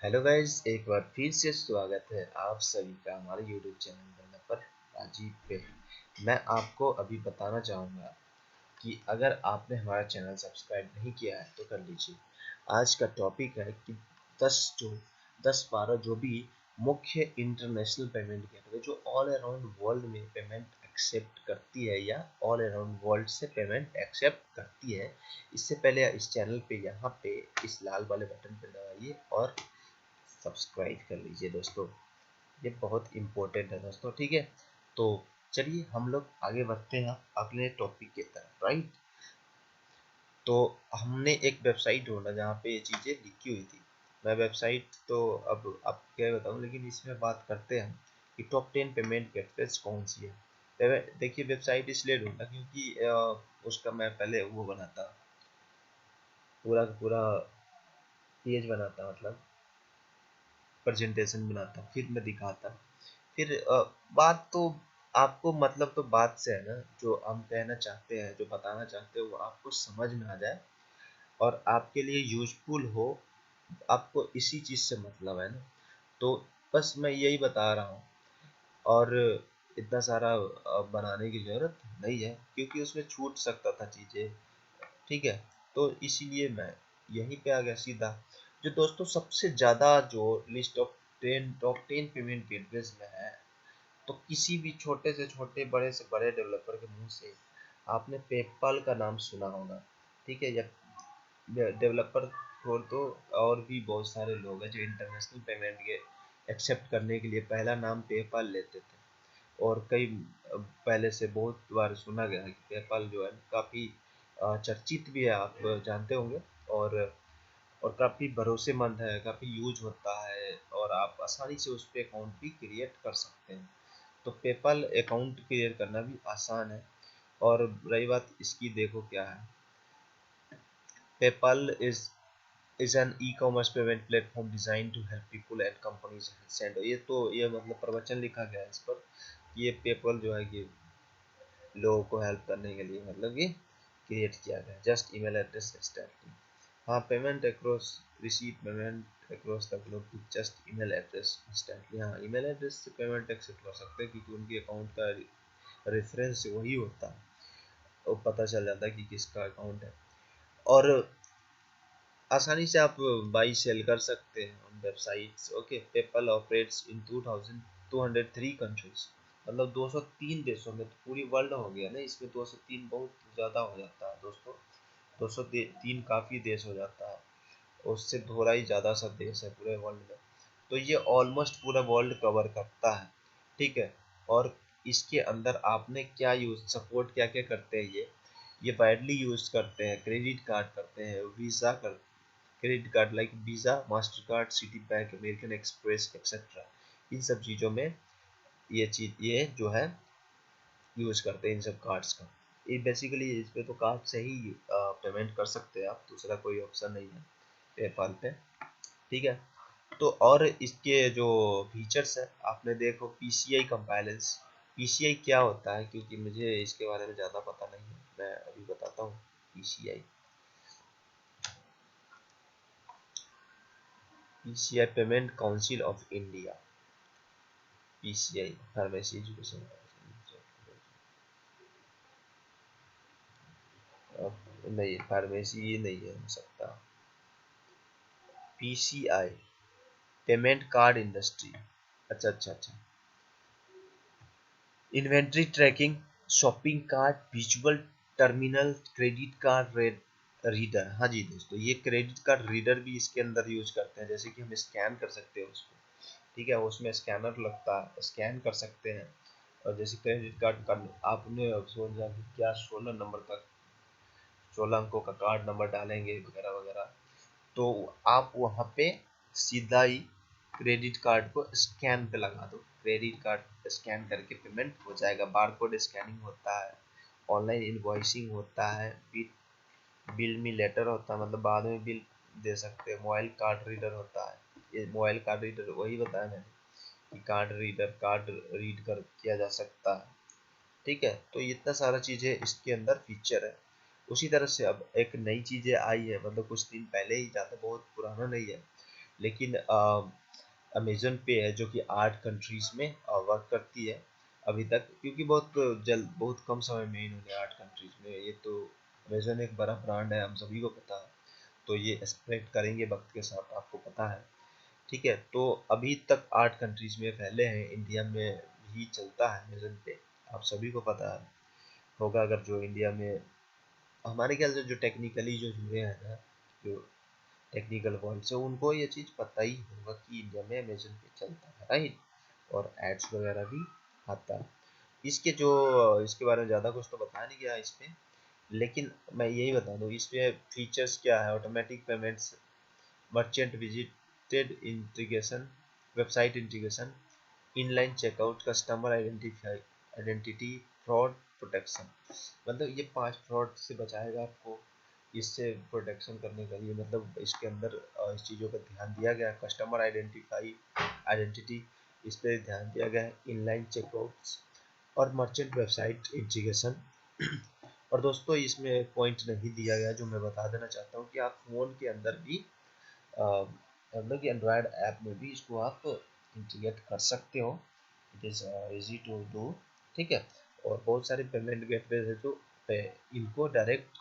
Hello guys, एक बार फिर से स्वागत है आप सभी का हमारे यूट्यूब चैनल बनने पर राजीव पे। मैं आपको अभी बताना चाहूँगा कि अगर आपने हमारा चैनल सब्सक्राइब नहीं किया है तो कर लीजिए। आज का टॉपिक है कि 10-12 जो भी मुख्य इंटरनेशनल पेमेंट गेटवे जो ऑल अराउंड वर्ल्ड में पेमेंट एक्सेप्ट करती है या ऑल अराउंड वर्ल्ड से पेमेंट एक्सेप्ट करती है। इससे पहले इस चैनल पे यहाँ पे इस लाल वाले बटन पे दबाइए और सब्सक्राइब कर लीजिए दोस्तों। ये बहुत इम्पोर्टेंट है दोस्तों, ठीक है। तो चलिए हम लोग आगे बढ़ते हैं अगले टॉपिक की तरफ, राइट। तो हमने एक वेबसाइट ढूंढा जहाँ पे ये चीज़ें लिखी हुई थी। मैं वेबसाइट तो अब आपको क्या बताऊँ, लेकिन इसमें बात करते हैं कि टॉप 10 पेमेंट गेटवेज कौन सी है। देखिए, वेबसाइट इसलिए ढूंढा क्योंकि उसका मैं पहले वो बनाता, पूरा का पूरा पेज बनाता, मतलब प्रेजेंटेशन बनाता, फिर मैं दिखाता। फिर बात तो आपको, मतलब तो बात से है ना, जो हम कहना चाहते हैं, जो बताना चाहते हो वो आपको समझ में आ जाए और आपके लिए यूजफुल हो। आपको इसी चीज़ से मतलब है ना। तो बस मैं यही बता रहा हूँ। और इतना सारा बनाने की ज़रूरत नहीं है क्योंकि उसमें छूट सकता था चीज़ें, ठीक है। तो इसीलिए मैं यहीं पे आ गया सीधा। जो दोस्तों सबसे ज़्यादा जो list of 10 top 10 payment gateways में है, तो किसी भी छोटे से छोटे बड़े से बड़े डेवलपर के मुंह से आपने पेपाल का नाम सुना होगा, ठीक है। या डेवलपर छोड़ दो, और भी बहुत सारे लोग हैं जो इंटरनेशनल पेमेंट के एक्सेप्ट करने के लिए पहला नाम पेपाल लेते थे। और कई पहले से बहुत बार सुना गया है कि पेपाल जो है काफ़ी चर्चित भी है, आप जानते होंगे। और काफ़ी भरोसेमंद है, काफ़ी यूज होता है और आप आसानी से उस पर अकाउंट भी क्रिएट कर सकते हैं। तो पेपल अकाउंट क्रिएट करना भी आसान है। और रही बात इसकी, देखो क्या है। PayPal is an e commerce payment platform design to help people and companies send. ये मतलब प्रवचन लिखा गया है इस पर कि ये पेपल जो है कि लोगों को हेल्प करने के लिए, मतलब कि क्रिएट किया गया। Just email address instantly. हाँ, payment across receive payment across the globe with just email address instantly. हाँ, ईमेल एड्रेस से पेमेंट एक्सेप्ट कर सकते हैं क्योंकि उनके अकाउंट का रेफरेंस वही होता है, वो पता चल जाता है कि किसका अकाउंट है। और आसानी से आप बाई सेल कर सकते हैं on websites. Okay, PayPal operates in 2203 countries, मतलब 203 देशों में। तो पूरी वर्ल्ड हो गया ना, इसमें 203 बहुत ज़्यादा हो जाता है दोस्तों। 203 काफ़ी देश हो जाता है, उससे थोड़ा ही ज़्यादा सा देश है पूरे वर्ल्ड में। तो ये ऑलमोस्ट पूरा वर्ल्ड कवर करता है, ठीक है। और इसके अंदर आपने क्या यूज सपोर्ट क्या क्या करते हैं, ये वाइडली यूज करते हैं। क्रेडिट कार्ड करते हैं, वीज़ा कर credit card like visa, master card, Citi bank, American express etcetera. इन सब चीज़ों में ये जो है यूज करते हैं इन सब कार्ड्स का। ये बेसिकली इस पे तो कार्ड से ही पेमेंट कर सकते हैं आप, दूसरा कोई ऑप्शन नहीं है पेपाल पे, ठीक है। तो और इसके जो फीचर्स है, आपने देखो पीसीआई कंपाइलेंस। पीसीआई क्या होता है, क्योंकि मुझे इसके बारे में ज़्यादा पता नहीं है, मैं अभी बताता हूँ। PCI PCI payment council of India. PCI pharmacy education, नहीं फार्मेसी ये नहीं है हो सकता। PCI payment card industry. अच्छा अच्छा अच्छा। Inventory tracking, shopping cart, visual terminal, credit card reader. हाँ जी दोस्तों, ये क्रेडिट कार्ड रीडर भी इसके अंदर यूज करते हैं। जैसे कि हम स्कैन कर सकते हैं उसको, ठीक है। उसमें स्कैनर लगता है, स्कैन कर सकते हैं। और जैसे क्रेडिट कार्ड का आपने सोचा कि क्या 16 नंबर का, 16 अंकों का कार्ड नंबर डालेंगे वगैरह वगैरह, तो आप वहाँ पे सीधा ही क्रेडिट कार्ड को स्कैन पे लगा दो। क्रेडिट कार्ड स्कैन करके पेमेंट हो जाएगा। बारकोड स्कैनिंग होता है, ऑनलाइन इनवॉइसिंग होता है, बिल में लेटर होता है, मतलब बाद में बिल दे सकते हैं। मोबाइल कार्ड रीडर होता है। ये मोबाइल कार्ड रीडर वही बताया मैंने कि कार्ड रीडर, कार्ड रीड कर किया जा सकता है, ठीक है। तो इतना सारा चीज़ें इसके अंदर फीचर है। उसी तरह से अब एक नई चीज़ें आई है, मतलब कुछ दिन पहले ही, ज़्यादा बहुत पुराना नहीं है, लेकिन अमेजन पे है जो कि 8 कंट्रीज में वर्क करती है अभी तक, क्योंकि बहुत कम समय में इन्होंने 8 कंट्रीज में, ये तो अमेजन एक बड़ा ब्रांड है, हम सभी को पता है, तो ये एक्सपेक्ट करेंगे वक्त के साथ, आपको पता है। ठीक है, तो अभी तक 8 कंट्रीज में फैले हैं, इंडिया में भी चलता है अमेजन पे, आप सभी को पता है होगा, अगर जो इंडिया में हमारे ख्याल से जो टेक्निकली जो जुड़े हैं ना, जो टेक्निकल वर्ल्ड से, उनको ये चीज़ पता ही होगा कि इंडिया में अमेजन पे चलता है, राइट, और एड्स वगैरह भी आता है। इसके बारे में ज़्यादा कुछ तो बताया नहीं गया इस पे, लेकिन मैं यही बता दूँ इसमें फीचर्स क्या है: automatic payments, merchant visited integration, website integration, inline checkout, customer identity, fraud protection. मतलब ये 5 फ्रॉड से बचाएगा आपको, इससे प्रोटेक्शन करने के लिए मतलब इसके अंदर इस चीज़ों का ध्यान दिया गया है। कस्टमर आइडेंटिटी, इस पर ध्यान दिया गया है, इनलाइन चेकआउट्स और मर्चेंट वेबसाइट इंटीग्रेशन। और दोस्तों इसमें पॉइंट नहीं दिया गया जो मैं बता देना चाहता हूँ कि आप फ़ोन के अंदर भी मतलब कि एंड्रॉयड ऐप में भी इसको आप इंटीग्रेट कर सकते हो, it is easy to do. ठीक है, और बहुत सारे पेमेंट गेटवेज है जो इनको डायरेक्ट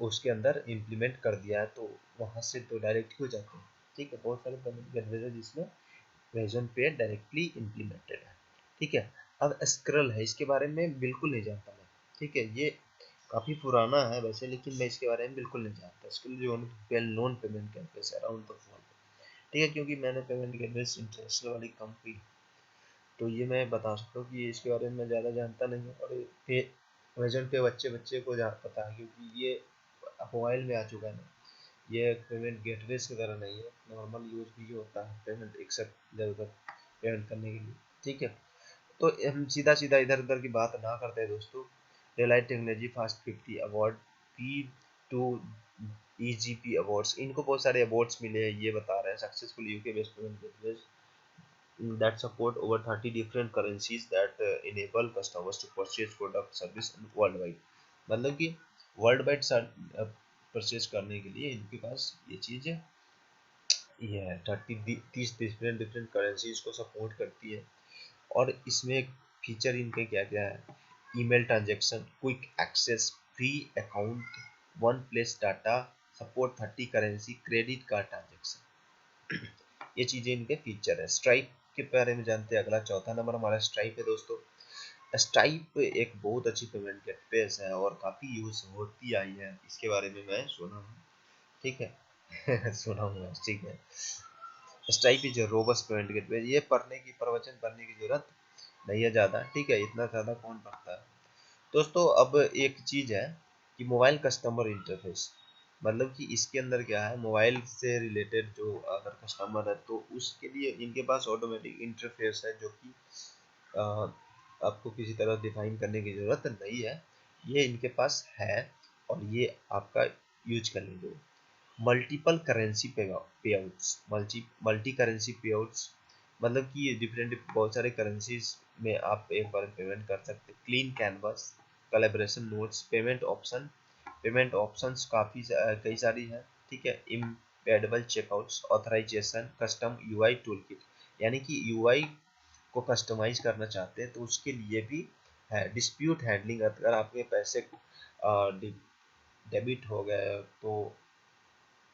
उसके अंदर इम्प्लीमेंट कर दिया है, तो वहाँ से तो डायरेक्ट ही हो जाते हैं। ठीक है, बहुत सारे पेमेंट गेटवेज है जिसमें अमेज़न पे डायरेक्टली इम्प्लीमेंटेड है। ठीक है, अब स्क्रल है, इसके बारे में बिल्कुल नहीं जानता मैं। ठीक है, ये काफ़ी पुराना है वैसे, लेकिन मैं इसके बारे में बिल्कुल नहीं जानता। स्क्रल जो well known payment gateways around the world. ठीक है, क्योंकि मैंने पेमेंट गेटवेज इंटरनेशनल वाली कम की, तो ये मैं बता सकता हूँ कि इसके बारे में मैं ज़्यादा जानता नहीं हूँ। और पे अमेजन पे बच्चे बच्चे को पता है, क्योंकि ये मोबाइल में आ चुका है ना, ये पेमेंट गेटवेज की तरह नहीं है, नॉर्मल यूज भी होता है पेमेंट एक्सेप्ट इधर उधर पेमेंट करने के लिए। ठीक है, तो हम सीधा सीधा इधर उधर की बात ना करते हैं दोस्तों। Deloitte technology fast 50 award, P2EGP awards, इनको बहुत सारे अवार्ड्स मिले हैं, ये बता रहे हैं successful UK based payment gateways that support over 30 different currencies that enable customers to purchase product service worldwide। मतलब कि वर्ल्ड वाइड परचेज करने के लिए इनके पास ये चीज़ ये है, 30 डिफरेंट डिफरेंट करेंसीज को सपोर्ट करती है। और इसमें फीचर इनके क्या क्या है: email transaction, quick access, free account, one place data, support 30 currency, credit card transaction, ये चीज़ें इनके फीचर है। स्ट्राइप के बारे में जानते हैं, अगला चौथा नंबर हमारा स्ट्राइप है दोस्तों। स्ट्राइप एक बहुत अच्छी पेमेंट गेटवेज है और काफ़ी यूज होती आई है, इसके बारे में मैं सुना हूँ। ठीक है सुना हूँ, ठीक है। Stripe is robust payment gateway, ये प्रवचन पढ़ने की जरूरत नहीं है ज़्यादा। ठीक है, इतना ज़्यादा कौन पढ़ता है दोस्तों। अब एक चीज़ है कि मोबाइल कस्टमर इंटरफेस, मतलब कि इसके अंदर क्या है, मोबाइल से रिलेटेड जो अगर कस्टमर है तो उसके लिए इनके पास ऑटोमेटिक इंटरफेस है, जो कि आपको किसी तरह डिफाइन करने की ज़रूरत नहीं है, ये इनके पास है और ये आपका यूज कर लेंगे। मल्टीपल करेंसी पेआउट्स, मल्टी करेंसी पेआउट्स, मतलब कि ये डिफरेंट बहुत सारे करेंसीज में आप एक बार पेमेंट कर सकते हैं। Clean canvas, collaboration notes, payment options कई सारी हैं। ठीक है, embeddable checkouts, authorization, custom UI tool kit, यानी कि यूआई को कस्टमाइज करना चाहते हैं तो उसके लिए भी है। डिस्प्यूट हैंडलिंग, अगर आपके पैसे डेबिट हो गए तो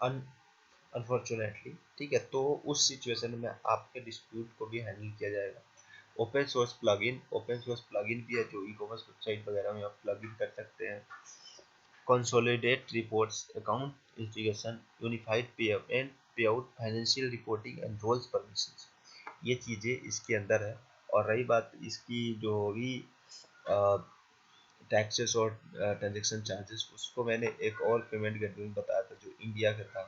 अनफॉर्चुनेटली, ठीक है, तो उस सिचुएशन में आपके डिस्प्यूट को भी हैंडल किया जाएगा। ओपन सोर्स प्लगइन भी है जो ई कॉमर्स वेबसाइट वगैरह में आप प्लगइन कर सकते हैं। Consolidate reports, account integration, unified payment payout, financial reporting and roles permissions, ये चीज़ें इसके अंदर है। और रही बात इसकी जो भी टैक्सेस और ट्रांजेक्शन चार्जेस, उसको मैंने एक और पेमेंट गेटवे में बताया था जो इंडिया का था।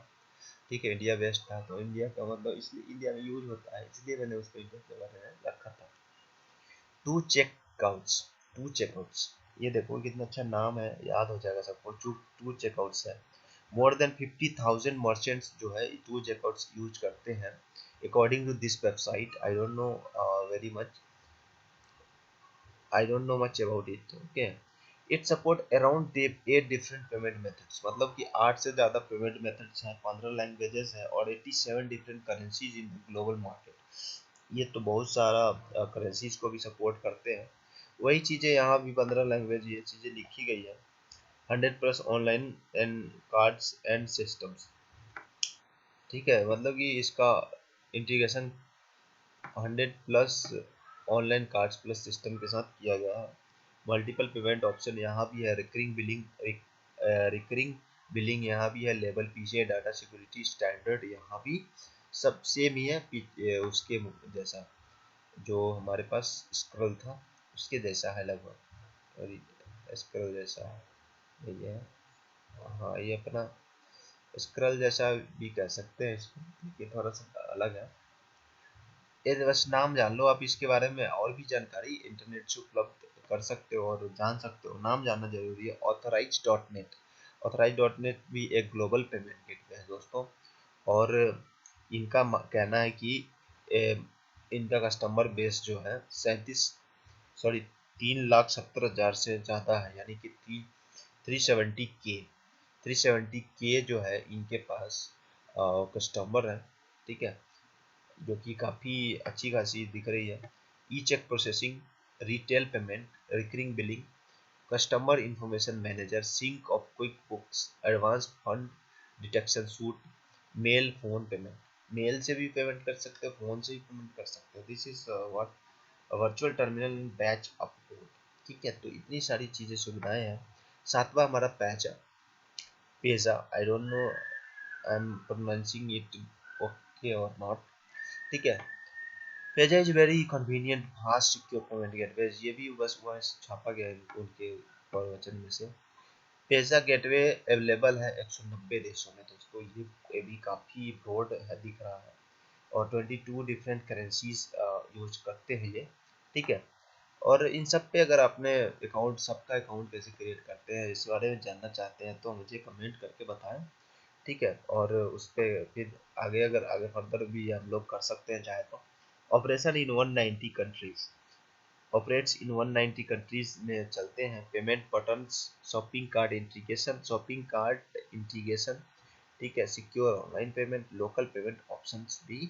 ठीक है, इंडिया बेस्ट था, तो इंडिया का मतलब इसलिए इंडिया में यूज होता है, इसलिए मैंने उसको इंडिया के बारे में रखा था। टू चेकआउट्स, टू चेकआउट्स, ये देखो कितना अच्छा नाम है, याद हो जाएगा सबको। टू चेकआउट्स है। मोर देन 50,000 मर्चेंट्स जो है टू चेकआउट्स यूज करते हैं according to this website. Very much, I don't know much about it. Okay, it support around 8 different payment methods, मतलब कि 8 से ज़्यादा पेमेंट मेथड्स हैं, 15 लैंग्वेजेस हैं और 87 different currencies in global market. ये तो बहुत सारा करेंसीज को भी सपोर्ट करते हैं। वही चीज़ें यहाँ भी 15 लैंग्वेज ये चीज़ें लिखी गई है। 100 plus online and cards and systems, ठीक है, मतलब कि इसका integration 100 plus online cards plus system के साथ किया गया है। मल्टीपल पेमेंट ऑप्शन यहाँ भी है, रिकरिंग बिलिंग यहाँ भी है, लेवल पीछे, डाटा सिक्योरिटी स्टैंडर्ड यहाँ भी सब सेम ही है उसके जैसा, जो हमारे पास स्क्रल था उसके जैसा है लगभग, और स्क्रल जैसा है ये है। हाँ ये अपना स्क्रल जैसा भी कह सकते हैं इसको, ये थोड़ा सा अलग है। ये बस नाम जान लो आप, इसके बारे में और भी जानकारी इंटरनेट से उपलब्ध कर सकते हो और जान सकते हो, नाम जानना जरूरी है। ऑथराइज.नेट भी एक ग्लोबल पेमेंट गेटवे है दोस्तों, और इनका कहना है कि इनका कस्टमर बेस जो है 3,70,000 से ज़्यादा है, यानी कि 370K जो है इनके पास कस्टमर है, ठीक है, जो कि काफ़ी अच्छी खासी दिख रही है। E check processing, retail payment, recurring billing, customer information manager, sync of QuickBooks, advance fund detection suite, mail phone payment, mail से भी पेमेंट कर सकते हो, फोन से भी पेमेंट कर सकते हो। This is what virtual terminal batch upload, ठीक है। तो इतनी सारी चीज़ें सुविधाएं हैं। सातवां हमारा पैच है, पेजा, आई don't no I am pronouncing it okay और नॉट, ठीक है। पेजा is very convenient fast secure payment gateway, ये भी बस वह छापा गया है उनके प्रवचन में से। पेजा गेटवे अवेलेबल है 190 देशों में दोस्तों, ये भी काफ़ी ब्रॉड है दिख रहा है, और 22 डिफरेंट करेंसीज यूज करते हैं ये, ठीक है। और इन सब पे अगर आपने अकाउंट, सबका अकाउंट कैसे क्रिएट करते हैं इस बारे में जानना चाहते हैं तो मुझे कमेंट करके बताएं, ठीक है। और उस पर फिर आगे अगर आगे फर्दर भी हम लोग कर सकते हैं चाहे तो। Operation in 190 countries, operates in 190 countries में चलते हैं। Payment buttons, shopping cart integration, ठीक है, secure online payment, local payment options भी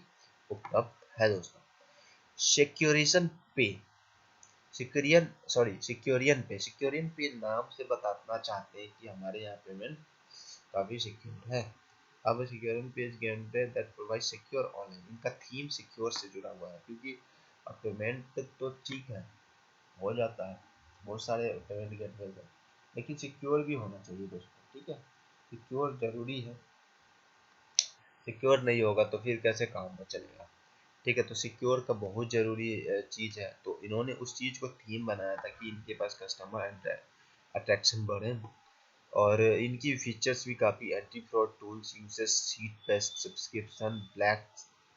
उपलब्ध है दोस्तों। सिक्योरियन पे, सिक्योरियन पे नाम से बताना चाहते हैं कि हमारे यहाँ पेमेंट काफ़ी सिक्योर है। अब Securion page gateway that provide secure online, इनका थीम सिक्योर से जुड़ा हुआ है, क्योंकि अब पेमेंट तो ठीक है हो जाता है, बहुत सारे पेमेंट गेटवे है, लेकिन सिक्योर भी होना चाहिए दोस्तों, ठीक है। सिक्योर जरूरी है, सिक्योर नहीं होगा तो फिर कैसे काम चलेगा, ठीक है। तो सिक्योर का बहुत ज़रूरी चीज़ है, तो इन्होंने उस चीज़ को थीम बनाया था कि इनके पास कस्टमर अट्रैक्शन बढ़े। और इनकी फीचर्स भी काफ़ी, anti fraud tools uses seat based subscription, black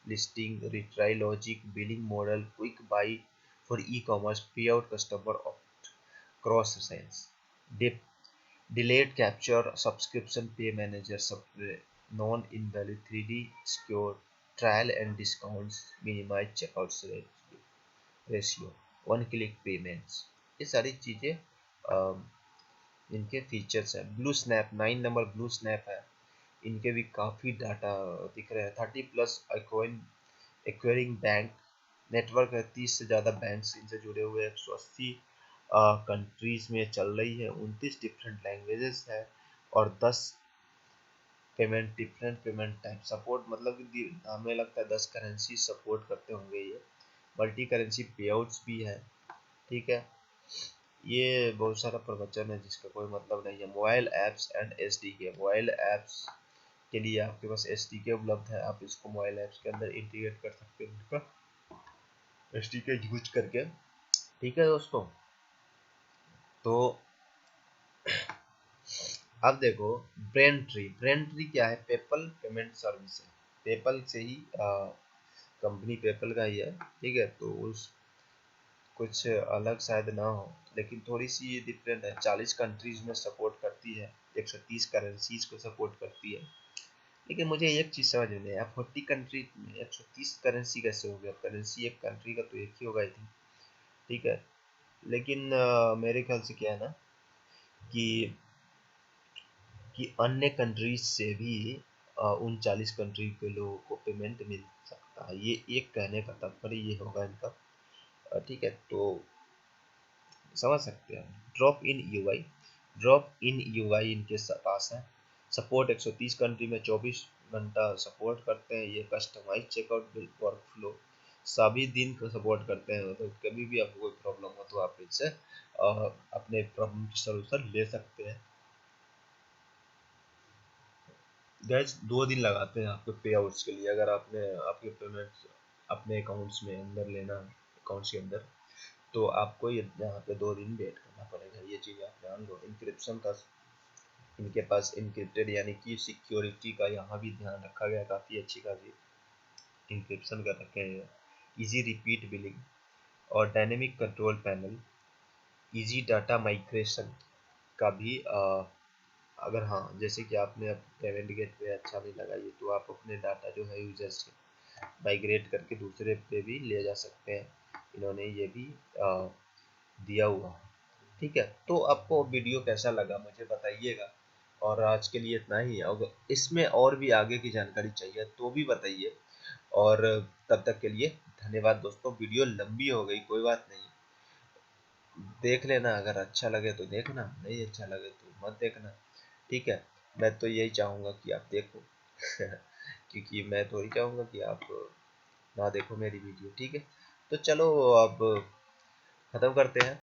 listing, retry logic, billing model, quick buy for e commerce, pay out customer of cross sales, delayed capture, subscription pay manager, non invalid 3D secure, trial and discounts, minimize checkouts ratio, one click payments, ये सारी चीज़ें इनके features हैं। Blue snap, 9 number blue snap है, इनके भी काफ़ी data दिख रहे हैं। 30 प्लस एक्वायरिंग बैंक नेटवर्क है, 30 से ज़्यादा बैंक इनसे जुड़े हुए हैं, 180 कंट्रीज में चल रही है, 29 डिफरेंट लैंग्वेजेस है, और 10 डिफरेंट पेमेंट टाइप सपोर्ट, मतलब कि हमें लगता है 10 करेंसी सपोर्ट करते होंगे ये। मल्टी करेंसी पे आउट्स भी है, ठीक है। ये बहुत सारा प्रवचन है जिसका कोई मतलब नहीं है। Mobile apps and S D के, मोबाइल ऐप्स के लिए आपके पास एस डी के उपलब्ध है, आप इसको मोबाइल ऐप्स के अंदर इंटीग्रेट कर सकते हैं उनका एस डी के यूज करके, ठीक है दोस्तों। तो अब देखो, ब्रेन ट्री क्या है, पेपल पेमेंट सर्विस है, पेपल से ही कंपनी पेपल का ही है, ठीक है। तो उस कुछ अलग शायद ना हो, लेकिन थोड़ी सी ये डिफरेंट है। 40 कंट्रीज में सपोर्ट करती है, 130 करेंसीज को सपोर्ट करती है, लेकिन मुझे एक चीज़ समझ में नहीं आया, 40 कंट्री में 130 करेंसी कैसे हो गया, करेंसी एक कंट्री का तो एक ही होगा आई थिंक, ठीक है। लेकिन मेरे ख्याल से क्या है ना कि अन्य कंट्रीज से भी 39 कंट्री के लोगों को पेमेंट मिल सकता है। ये एक कहने का तात्पर्य ये होगा इनका। ठीक है, तो समझ सकते हैं। ड्रॉप इन यूआई इनके पास है। सपोर्ट 130 कंट्री में 24 घंटा सपोर्ट करते हैं। ये कस्टमाइज चेकआउट वर्कफ्लो सभी दिन को सपोर्ट करते हैं, तो कभी भी आपको कोई प्रॉब्लम हो तो आप इनसे अपने प्रॉब्लम की सॉल्यूशन ले सकते हैं। गैस 2 दिन लगाते हैं आपके पे आउट्स के लिए, अगर आपने आपके पेमेंट अपने अकाउंट्स में अंदर लेना, अकाउंट्स के अंदर, तो आपको ये यहाँ पे 2 दिन वेट करना पड़ेगा। ये चीज़ आप ध्यान दो। इंक्रिप्शन का इनके पास इंक्रिप्टेड यानी कि सिक्योरिटी का यहाँ भी ध्यान रखा गया, काफ़ी अच्छी खासी इंक्रिप्शन कर रखे हैं। इजी रिपीट बिलिंग और dynamic control panel, easy data migration का भी अगर हाँ, जैसे कि आपने अब पेमेंट गेटवे अच्छा नहीं लगा ये, तो आप अपने डाटा जो है यूजर्स के माइग्रेट करके दूसरे पे भी ले जा सकते हैं। इन्होंने ये भी दिया हुआ है। ठीक है, तो आपको वीडियो कैसा लगा मुझे बताइएगा, और आज के लिए इतना ही। अगर इसमें और भी आगे की जानकारी चाहिए तो भी बताइए, और तब तक के लिए धन्यवाद दोस्तों। वीडियो लंबी हो गई, कोई बात नहीं, देख लेना, अगर अच्छा लगे तो देखना, नहीं अच्छा लगे तो मत देखना। ठीक है, मैं तो यही चाहूँगा कि आप देखो क्योंकि मैं थोड़ी चाहूँगा कि आप ना देखो मेरी वीडियो। ठीक है, तो चलो अब ख़त्म करते हैं।